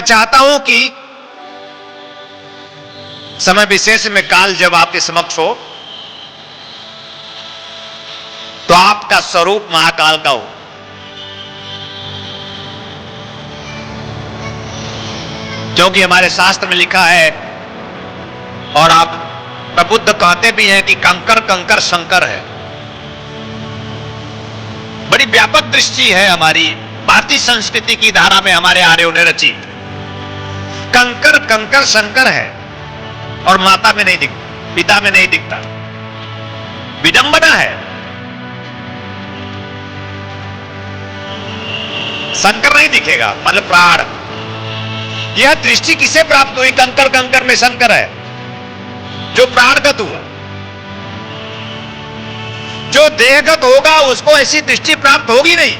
मैं चाहता हूं कि समय विशेष में काल जब आपके समक्ष हो तो आपका स्वरूप महाकाल का हो। क्योंकि हमारे शास्त्र में लिखा है और आप प्रबुद्ध कहते भी हैं कि कंकर कंकर शंकर है। बड़ी व्यापक दृष्टि है हमारी भारतीय संस्कृति की धारा में हमारे आर्यों ने रची। कंकर कंकर शंकर है और माता में नहीं दिखता, पिता में नहीं दिखता। विडंबना है। शंकर नहीं दिखेगा मतलब प्राण। यह दृष्टि किसे प्राप्त हुई? कंकर कंकर में शंकर है जो प्राणगत हुआ। जो देहगत होगा उसको ऐसी दृष्टि प्राप्त होगी नहीं।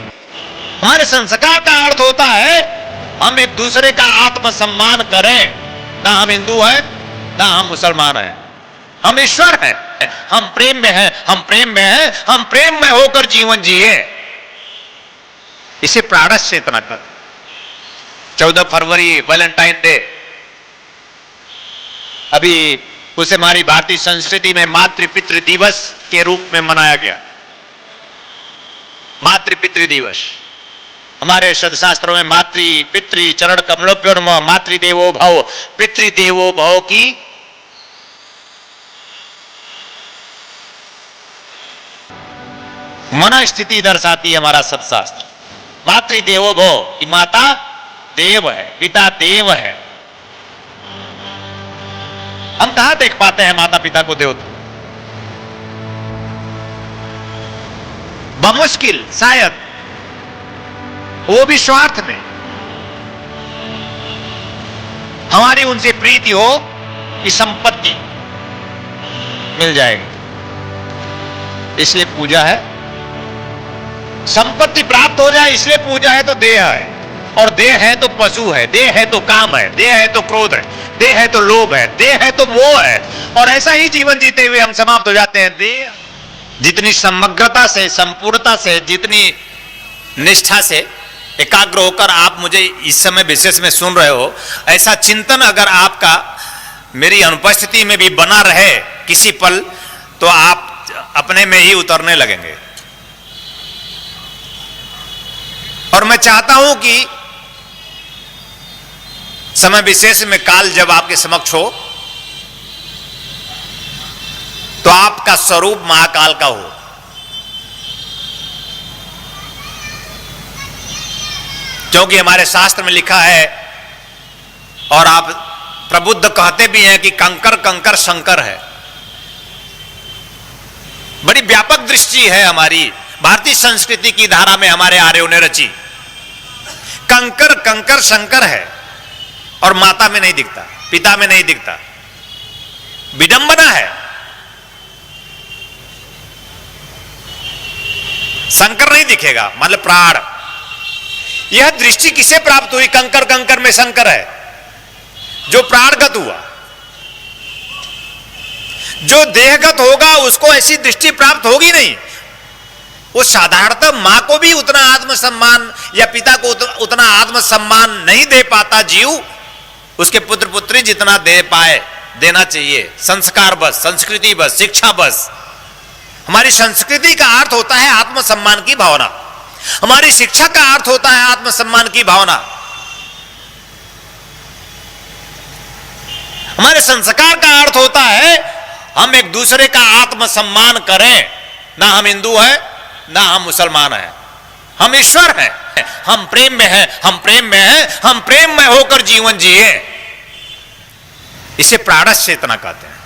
हमारे संस्कार का अर्थ होता है हम एक दूसरे का आत्मसम्मान करें। ना हम हिंदू हैं ना हम मुसलमान हैं, हम ईश्वर हैं। हम प्रेम में हैं, हम प्रेम में हैं, हम प्रेम में होकर जीवन जिए। इसे प्राणस चेतना कर। 14 फरवरी वैलेंटाइन डे, अभी उसे हमारी भारतीय संस्कृति में मातृ-पितृ दिवस के रूप में मनाया गया। मातृ-पितृ दिवस हमारे सदशास्त्रों में मातृ पितृ चरण कमलोभ्यो नमः, मातृदेवो भव पितृदेवो भव की मन स्थिति दर्शाती है हमारा सदशास्त्र। मातृदेवो भव की माता देव है, पिता देव है। हम कहां देख पाते हैं माता पिता को देवता? बमुश्किल शायद, वो भी स्वार्थ में। हमारी उनसे प्रीति हो कि संपत्ति मिल जाएगी, इसलिए पूजा है। संपत्ति प्राप्त हो जाए इसलिए पूजा है। तो देह है, और देह है तो पशु है, देह है तो काम है, देह है तो क्रोध है, देह है तो लोभ है, देह है तो मोह है। और ऐसा ही जीवन जीते हुए हम समाप्त हो जाते हैं। देह जितनी समग्रता से, संपूर्णता से, जितनी निष्ठा से एकाग्र होकर आप मुझे इस समय विशेष में सुन रहे हो, ऐसा चिंतन अगर आपका मेरी अनुपस्थिति में भी बना रहे किसी पल, तो आप अपने में ही उतरने लगेंगे। और मैं चाहता हूं कि समय विशेष में काल जब आपके समक्ष हो तो आपका स्वरूप महाकाल का हो। क्योंकि हमारे शास्त्र में लिखा है और आप प्रबुद्ध कहते भी हैं कि कंकर कंकर शंकर है। बड़ी व्यापक दृष्टि है हमारी भारतीय संस्कृति की धारा में हमारे आर्यों ने रची। कंकर कंकर शंकर है और माता में नहीं दिखता, पिता में नहीं दिखता। विडंबना है। शंकर नहीं दिखेगा मतलब प्राण। यह दृष्टि किसे प्राप्त हुई? कंकर कंकर में शंकर है जो प्राणगत हुआ। जो देहगत होगा उसको ऐसी दृष्टि प्राप्त होगी नहीं। वो साधारणतः मां को भी उतना आत्मसम्मान या पिता को उतना आत्मसम्मान नहीं दे पाता जीव, उसके पुत्र पुत्री जितना दे पाए, देना चाहिए। संस्कार बस, संस्कृति बस, शिक्षा बस। हमारी संस्कृति का अर्थ होता है आत्मसम्मान की भावना। हमारी शिक्षा का अर्थ होता है आत्मसम्मान की भावना। हमारे संस्कार का अर्थ होता है हम एक दूसरे का आत्मसम्मान करें। ना हम हिंदू हैं ना हम मुसलमान हैं, हम ईश्वर हैं। हम प्रेम में हैं, हम प्रेम में हैं, हम प्रेम में होकर जीवन जिए। इसे प्राणस चेतना कहते हैं।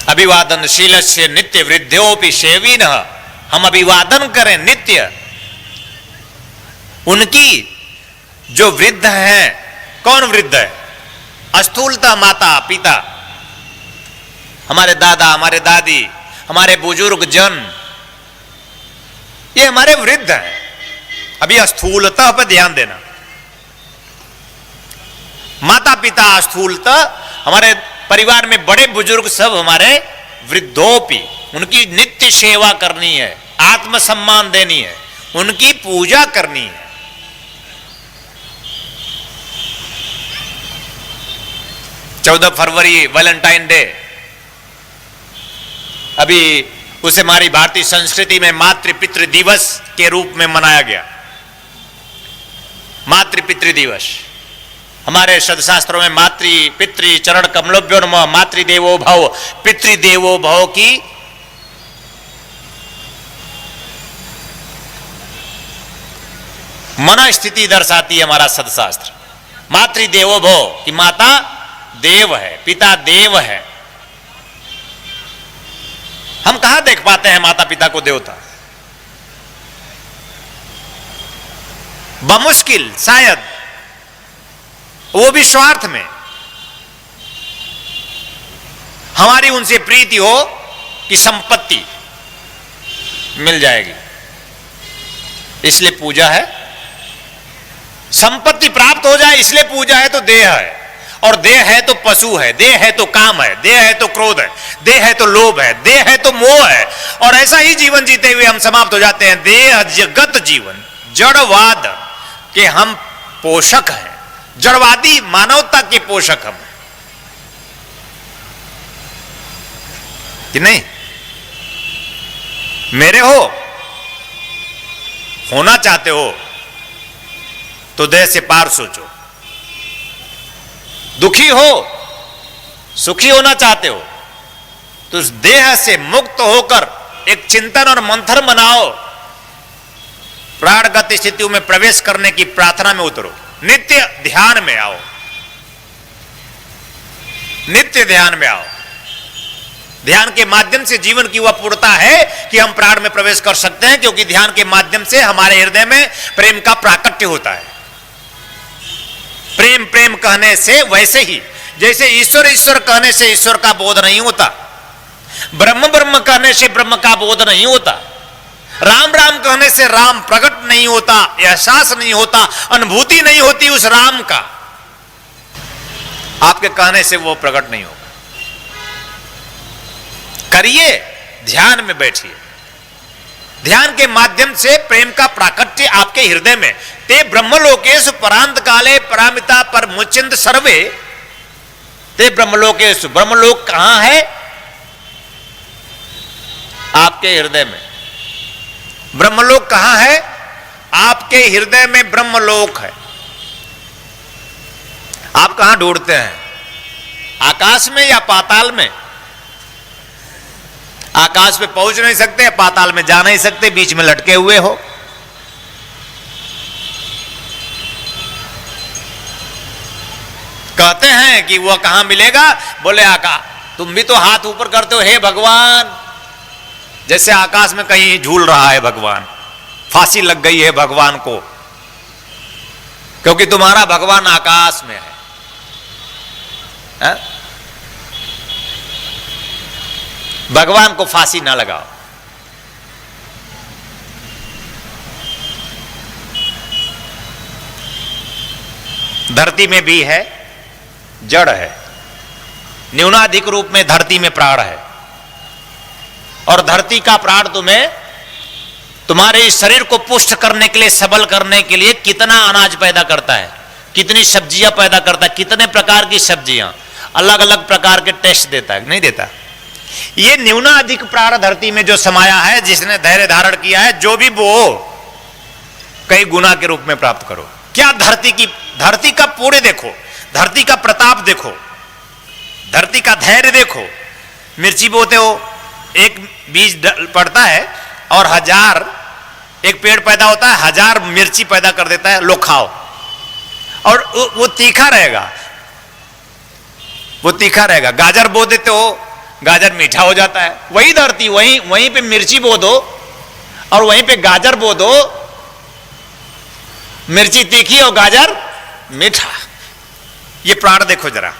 अभिवादनशीलस्य नित्य वृद्धोपि सेविनः। हम अभिवादन करें नित्य उनकी जो वृद्ध हैं। कौन वृद्ध है? अस्थूलता माता पिता, हमारे दादा, हमारे दादी, हमारे बुजुर्ग जन, ये हमारे वृद्ध हैं। अभी अस्थूलता पर ध्यान देना। माता पिता अस्थूलता, हमारे परिवार में बड़े बुजुर्ग सब हमारे वृद्धोपी, उनकी नित्य सेवा करनी है, आत्मसम्मान देनी है, उनकी पूजा करनी है। 14 फरवरी वैलेंटाइन डे, अभी उसे हमारी भारतीय संस्कृति में मातृ पितृ दिवस के रूप में मनाया गया। मातृ पितृ दिवस, हमारे सदशास्त्रों में मातृ पितृ चरण कमलोभ्यो नमः, मातृदेवो भव पितृदेवो भव की मन स्थिति दर्शाती है हमारा सदशास्त्र। मातृदेवो भव कि माता देव है, पिता देव है। हम कहां देख पाते हैं माता पिता को देवता? बमुश्किल, शायद वो भी स्वार्थ में। हमारी उनसे प्रीति हो कि संपत्ति मिल जाएगी, इसलिए पूजा है। संपत्ति प्राप्त हो जाए इसलिए पूजा है, तो देह है। और देह है तो पशु है, देह है तो काम है, देह है तो क्रोध है, देह है तो लोभ है, देह है तो मोह है। और ऐसा ही जीवन जीते हुए हम समाप्त हो जाते हैं। देह जगत जीवन, जड़वाद के हम पोषक हैं, जड़वादी मानवता के पोषक हम कि नहीं? मेरे होना चाहते हो तो देह से पार सोचो। दुखी हो, सुखी होना चाहते हो तो उस देह से मुक्त होकर एक चिंतन और मंथन बनाओ। प्राणगत स्थितियों में प्रवेश करने की प्रार्थना में उतरो, नित्य ध्यान में आओ, नित्य ध्यान में आओ। ध्यान के माध्यम से जीवन की वह पूर्णता है कि हम प्राण में प्रवेश कर सकते हैं, क्योंकि ध्यान के माध्यम से हमारे हृदय में प्रेम का प्राकट्य होता है। प्रेम प्रेम कहने से, वैसे ही जैसे ईश्वर ईश्वर कहने से ईश्वर का बोध नहीं होता, ब्रह्म ब्रह्म कहने से ब्रह्म का बोध नहीं होता, राम राम कहने से राम प्रकट नहीं होता, एहसास नहीं होता, अनुभूति नहीं होती उस राम का। आपके कहने से वो प्रकट नहीं होगा। करिए, ध्यान में बैठिए, ध्यान के माध्यम से प्रेम का प्राकट्य आपके हृदय में। ते ब्रह्मलोकेषु परांत काले परामिता पर मुचिंद सर्वे, ते ब्रह्मलोकेषु, ब्रह्मलोक कहां है? आपके हृदय में। ब्रह्मलोक कहां है? आपके हृदय में ब्रह्मलोक है। आप कहां ढूंढते हैं? आकाश में या पाताल में? आकाश पे पहुंच नहीं सकते, पाताल में जा नहीं सकते, बीच में लटके हुए हो। कहते हैं कि वह कहां मिलेगा? बोले आकाश। तुम भी तो हाथ ऊपर करते हो, हे भगवान, जैसे आकाश में कहीं झूल रहा है भगवान, फांसी लग गई है भगवान को, क्योंकि तुम्हारा भगवान आकाश में है। भगवान को फांसी ना लगाओ। धरती में भी है, जड़ है, न्यूनाधिक रूप में धरती में प्राण है। और धरती का प्राण तुम्हें तुम्हारे इस शरीर को पुष्ट करने के लिए, सबल करने के लिए कितना अनाज पैदा करता है, कितनी सब्जियां पैदा करता है, कितने प्रकार की सब्जियां, अलग अलग प्रकार के टेस्ट देता है, नहीं देता? ये न्यूनाधिक प्राण धरती में जो समाया है, जिसने धैर्य धारण किया है, जो भी वो कई गुना के रूप में प्राप्त करो। क्या धरती का पूरे देखो, धरती का प्रताप देखो, धरती का धैर्य देखो। मिर्ची बोते हो, एक बीज पड़ता है और 1000 एक पेड़ पैदा होता है, 1000 मिर्ची पैदा कर देता है, लो खाओ। और वो तीखा रहेगा, वो तीखा रहेगा। गाजर बो देते हो, गाजर मीठा हो जाता है। वही धरती, वहीं पे मिर्ची बो दो और वहीं पे गाजर बो दो, मिर्ची तीखी और गाजर मीठा। ये प्राण देखो जरा,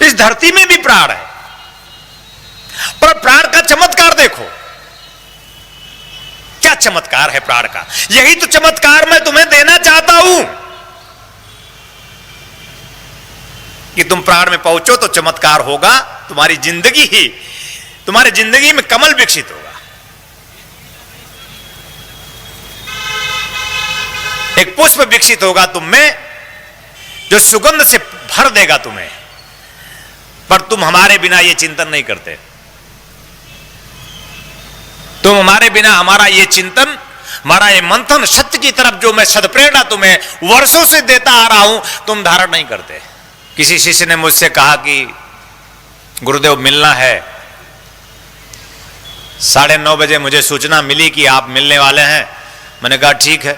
इस धरती में भी प्राण है, पर प्राण का चमत्कार देखो, क्या चमत्कार है प्राण का। यही तो चमत्कार मैं तुम्हें देना चाहता हूं, कि तुम प्राण में पहुंचो तो चमत्कार होगा, तुम्हारी जिंदगी में कमल विकसित होगा, एक पुष्प विकसित होगा तुम में जो सुगंध से भर देगा तुम्हें। पर तुम हमारे बिना ये चिंतन नहीं करते, तुम हमारे बिना हमारा ये चिंतन, हमारा ये मंथन, सत्य की तरफ जो मैं सदप्रेरणा तुम्हें वर्षों से देता आ रहा हूं, तुम धारण नहीं करते। किसी शिष्य ने मुझसे कहा कि गुरुदेव मिलना है, 9:30 बजे मुझे सूचना मिली कि आप मिलने वाले हैं। मैंने कहा ठीक है।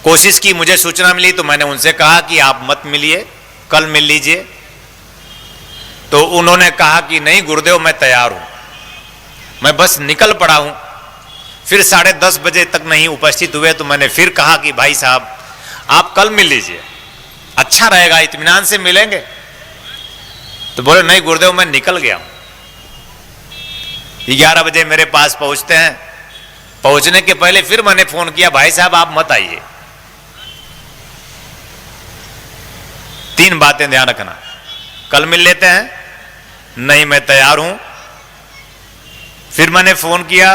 कोशिश की, मुझे सूचना मिली तो मैंने उनसे कहा कि आप मत मिलिए, कल मिल लीजिए। तो उन्होंने कहा कि नहीं गुरुदेव मैं तैयार हूं, मैं बस निकल पड़ा हूं। फिर 10:30 बजे तक नहीं उपस्थित हुए तो मैंने फिर कहा कि भाई साहब आप कल मिल लीजिए, अच्छा रहेगा, इत्मीनान से मिलेंगे। तो बोले नहीं गुरुदेव मैं निकल गया हूं। 11 बजे मेरे पास पहुंचते हैं, पहुंचने के पहले फिर मैंने फोन किया, भाई साहब आप मत आइए। 3 बातें ध्यान रखना, कल मिल लेते हैं, नहीं मैं तैयार हूं। फिर मैंने फोन किया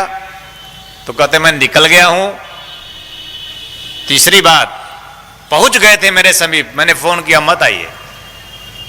तो कहते मैं निकल गया हूं। तीसरी बात, पहुंच गए थे मेरे समीप, मैंने फोन किया मत आइए।